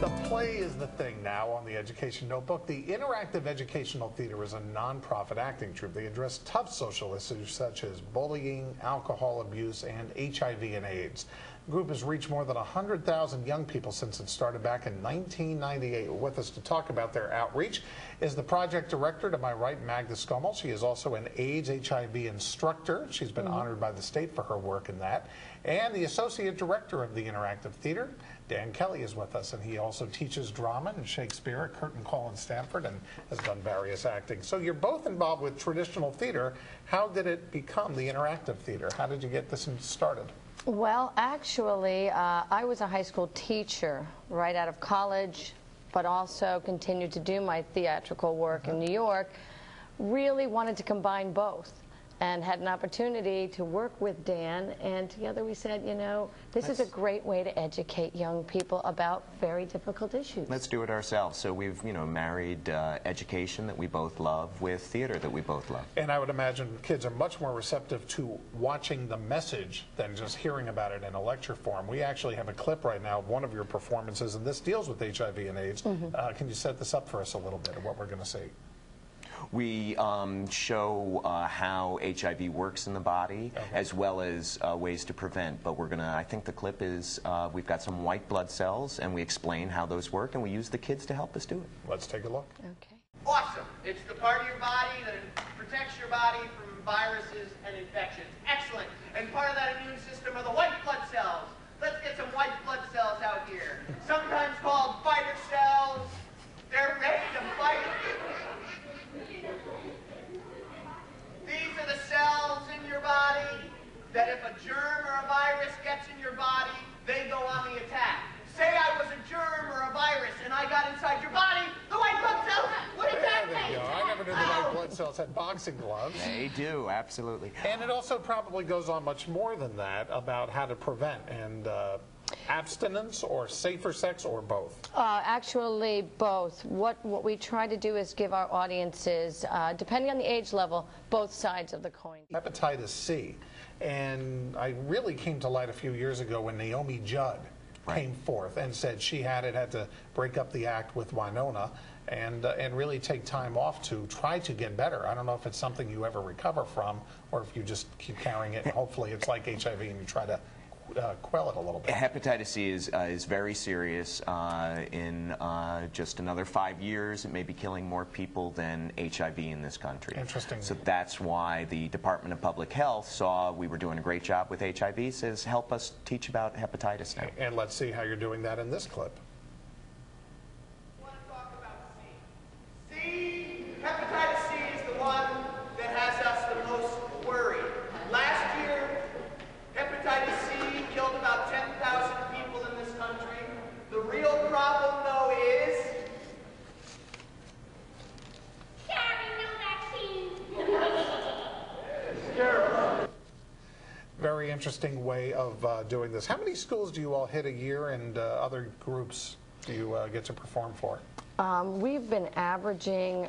So play is the thing now on the Education Notebook. The Interactive Educational Theater is a nonprofit acting troupe. They address tough social issues such as bullying, alcohol abuse, and HIV and AIDS. The group has reached more than 100,000 young people since it started back in 1998. With us to talk about their outreach is the project director, to my right, Magda Scommel. She is also an AIDS HIV instructor. She's been honored by the state for her work in that. And the associate director of the Interactive Theater, Dan Kelly, is with us, and he also teaches drama and Shakespeare at Curtin Call in Stanford and has done various acting. So you're both involved with traditional theater. How did it become the Interactive Theater? How did you get this started? Well, actually, I was a high school teacher right out of college, but also continued to do my theatrical work in New York. Really wanted to combine both, and had an opportunity to work with Dan, and together we said, you know, this is a great way to educate young people about very difficult issues. Let's do it ourselves. So we've, married education that we both love with theater that we both love. And I would imagine kids are much more receptive to watching the message than just hearing about it in a lecture form. We actually have a clip right now of one of your performances, and this deals with HIV and AIDS. Can you set this up for us a little bit of what we're going to see? We show how HIV works in the body, as well as ways to prevent. But we're going to, I think the clip is, we've got some white blood cells, and we explain how those work, and we use the kids to help us do it. Let's take a look. Okay. Awesome. It's the part of your body that protects your body from viruses and infections. Excellent. And part of that immune system are the white blood cells. Let's get some white blood cells out here. Sometimes called fighter cells. They're ready to fight. These are the cells in your body that if a germ or a virus gets in your body, they go on the attack. Say I was a germ or a virus and I got inside your body, the white blood cells would attack me. There you go. I never knew the white blood cells had boxing gloves. They do, absolutely. And it also probably goes on much more than that about how to prevent and abstinence or safer sex, or both? Actually, both. What we try to do is give our audiences, depending on the age level, both sides of the coin. Hepatitis C. And I really came to light a few years ago when Naomi Judd came forth and said she had to break up the act with Winona and really take time off to try to get better. I don't know if it's something you ever recover from, or if you just keep carrying it and hopefully it's like HIV and you try to quell it a little bit. Hepatitis C is very serious. In just another 5 years, it may be killing more people than HIV in this country. Interesting. So that's why the Department of Public Health saw we were doing a great job with HIV, says help us teach about hepatitis now. And let's see how you're doing that in this clip. I want to talk about C. C, hepatitis C is the one that has us the most worried. Last year, hepatitis C killed about 10,000 people in this country. The real problem, though, is carrying no vaccine. Very interesting way of doing this. How many schools do you all hit a year, and other groups do you get to perform for? We've been averaging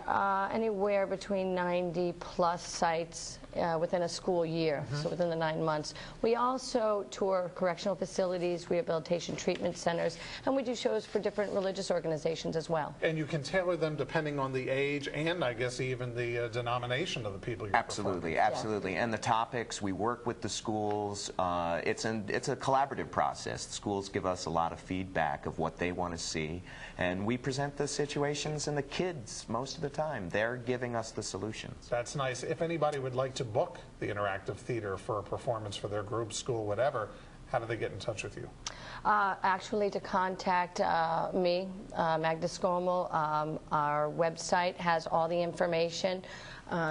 anywhere between 90 plus sites within a school year, so within the 9 months. We also tour correctional facilities, rehabilitation treatment centers, and we do shows for different religious organizations as well. And you can tailor them depending on the age and I guess even the denomination of the people you're Absolutely, absolutely. And the topics, we work with the schools. It's a collaborative process. The schools give us a lot of feedback of what they want to see, and we present the situations, and the kids, most of the time, they're giving us the solutions. That's nice. If anybody would like to book the Interactive Theater for a performance for their group, school, whatever, how do they get in touch with you? Actually, to contact me, Magda Scommel, our website has all the information.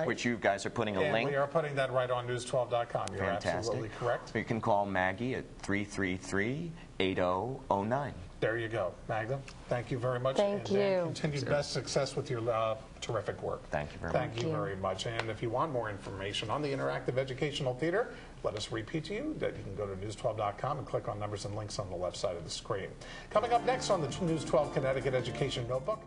Which you guys are putting a link. We are putting that right on news12.com. You're Fantastic. absolutely correct. You can call Maggie at 333-8009. There you go. Magda, thank you very much. Thank you. And continued best success with your terrific work. Thank you very much. Thank you very much. And if you want more information on the Interactive Educational Theater, let us repeat to you that you can go to news12.com and click on numbers and links on the left side of the screen. Coming up next on the News 12 Connecticut Education Notebook,